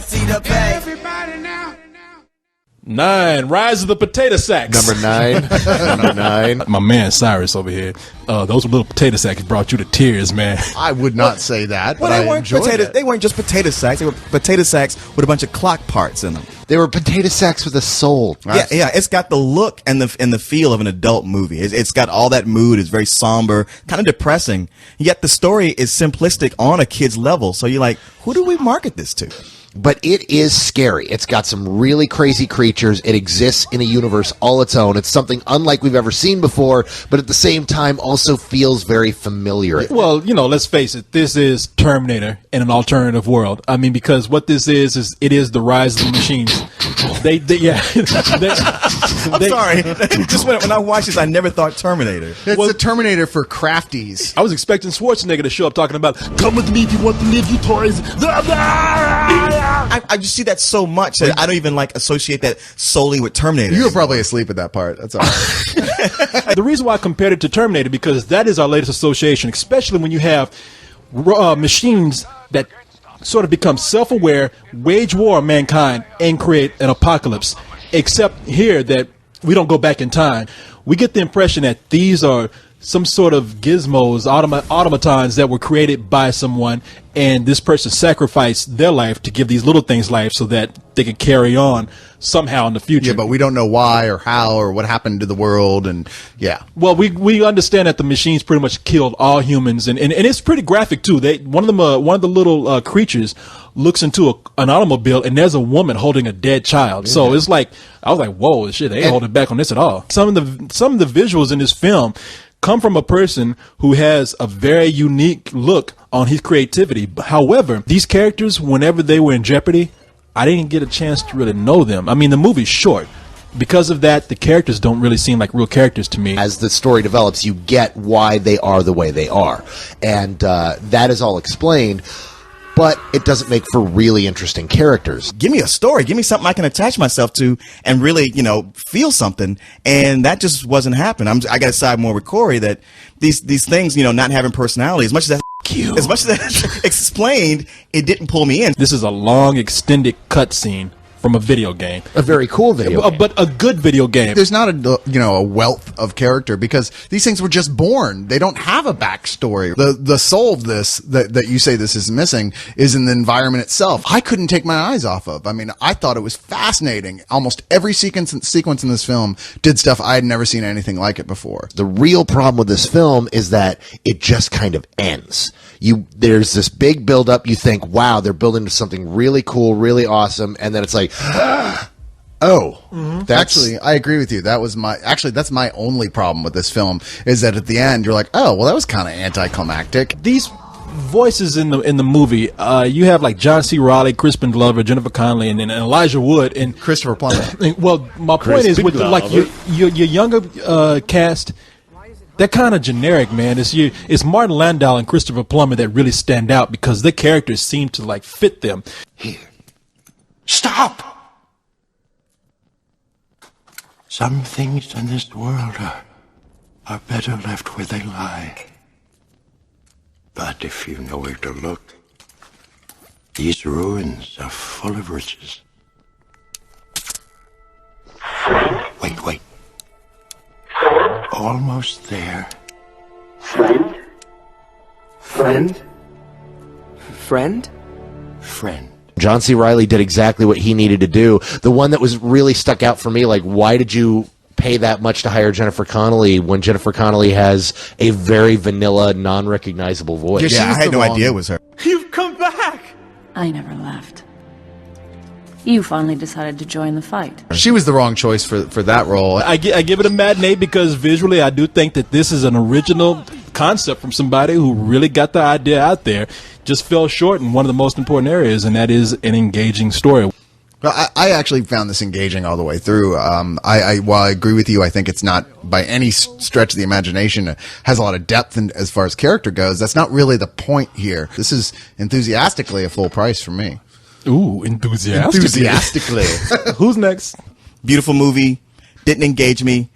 Plenty to pay. Everybody now. 9, Rise of the Potato Sacks. Number 9. Number 9. My man Cyrus over here. Those little potato sacks brought you to tears, man. I would not say that, but Well, I enjoyed it. they weren't just potato sacks. They were potato sacks with a bunch of clock parts in them. They were potato sacks with a soul. Yeah. It's got the look and the feel of an adult movie. It's got all that mood. It's very somber, kind of depressing. Yet the story is simplistic on a kid's level. So you're like, who do we market this to? But it is scary. It's got some really crazy creatures. It exists in a universe all its own. It's something unlike we've ever seen before, but at the same time also feels very familiar. Well, let's face it. This is Terminator in an alternative world. I mean, because what this is it is the rise of the machines. I'm sorry. Just when I watched this, I never thought Terminator. It's the Terminator for crafties. I was expecting Schwarzenegger to show up talking about, come with me if you want to live, you toys. I just see that so much that I don't even associate that solely with Terminator. You were probably asleep at that part. That's all right. The reason why I compared it to Terminator, because that is our latest association, especially when you have machines that sort of become self-aware, wage war on mankind, and create an apocalypse. Except here that we don't go back in time. We get the impression that these are some sort of gizmos, automatons that were created by someone, and this person sacrificed their life to give these little things life so that they could carry on somehow in the future. Yeah, but we don't know why or how or what happened to the world, and yeah. Well, we understand that the machines pretty much killed all humans, and it's pretty graphic too. One of the little creatures looks into an automobile, and there's a woman holding a dead child. Yeah. So it's like, I was like, whoa, shit, they ain't holding back on this at all. Some of the visuals in this film come from a person who has a very unique look on his creativity. However, these characters, whenever they were in jeopardy, I didn't get a chance to really know them. I mean, the movie's short. Because of that, the characters don't really seem like real characters to me. As the story develops, you get why they are the way they are. And that is all explained. But it doesn't make for really interesting characters. Give me a story. Give me something I can attach myself to and really, feel something. And that just wasn't happening. I got to side more with Corey that these things, not having personality, as much as that's explained, it didn't pull me in. This is a long, extended cutscene from a video game. A very cool video game. But a good video game. There's not a wealth of character because these things were just born. They don't have a backstory. The soul of this that you say this is missing is in the environment itself. I couldn't take my eyes off of. I mean, I thought it was fascinating. Almost every sequence in this film did stuff I had never seen anything like it before. The real problem with this film is that it just kind of ends. There's this big build up. You think, wow, they're building to something really cool, really awesome, and then it's like, Actually, I agree with you. That's my only problem with this film is that at the end you're like, oh, well, that was kind of anticlimactic. These voices in the movie, you have like John C. Reilly, Crispin Glover, Jennifer Connelly, and Elijah Wood, and Christopher Plummer. Well, my point is with your younger cast. They're kind of generic, man. It's Martin Landau and Christopher Plummer that really stand out because their characters seem to fit them. Here. Stop! Some things in this world are better left where they lie. But if you know where to look, these ruins are full of riches. Wait. Almost there. Friend? John C. Reilly did exactly what he needed to do. The one that was really stuck out for me, why did you pay that much to hire Jennifer Connelly when Jennifer Connelly has a very vanilla, non-recognizable voice? Yeah, I had no idea it was her. You've come back! I never left. You finally decided to join the fight. She was the wrong choice for that role. I give it a matinee because visually I do think that this is an original concept from somebody who really got the idea out there. Just fell short in one of the most important areas, and that is an engaging story. Well, I actually found this engaging all the way through. While I agree with you, I think it's not by any stretch of the imagination. It has a lot of depth as far as character goes. That's not really the point here. This is enthusiastically a full price for me. Ooh, enthusiastically. Who's next? Beautiful movie. Didn't engage me.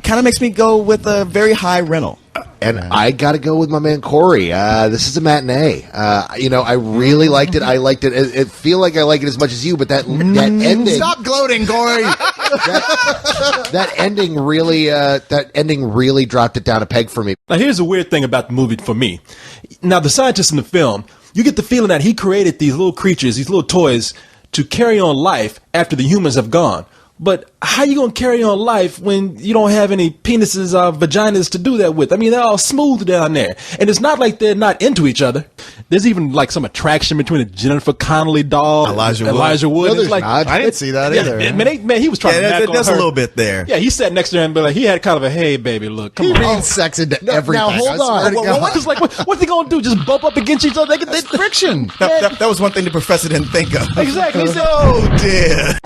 Kind of makes me go with a very high rental. And I got to go with my man Corey. This is a matinee. I really liked it. I liked it. It feel like I like it as much as you, but that ending. Stop gloating, Corey. that ending really dropped it down a peg for me. Now, here's a weird thing about the movie for me. Now, the scientist in the film, you get the feeling that he created these little creatures, these little toys, to carry on life after the humans have gone. But how you going to carry on life when you don't have any penises or vaginas to do that with? I mean, they're all smooth down there. And it's not like they're not into each other. There's even like some attraction between a Jennifer Connelly doll Elijah and Wood. Elijah Wood. No, It's there's like, not. I didn't see that either. Man, he was trying to Yeah, back on there's her. a little bit there. Yeah, he sat next to her and be like, he had kind of a, hey, baby, look, come He on. reads sex into everything. now, hold I swear on. to God. Just like, what's he going to do? Just bump up against each other? They Friction. That was one thing the professor didn't think of. Exactly. He said, Oh dear.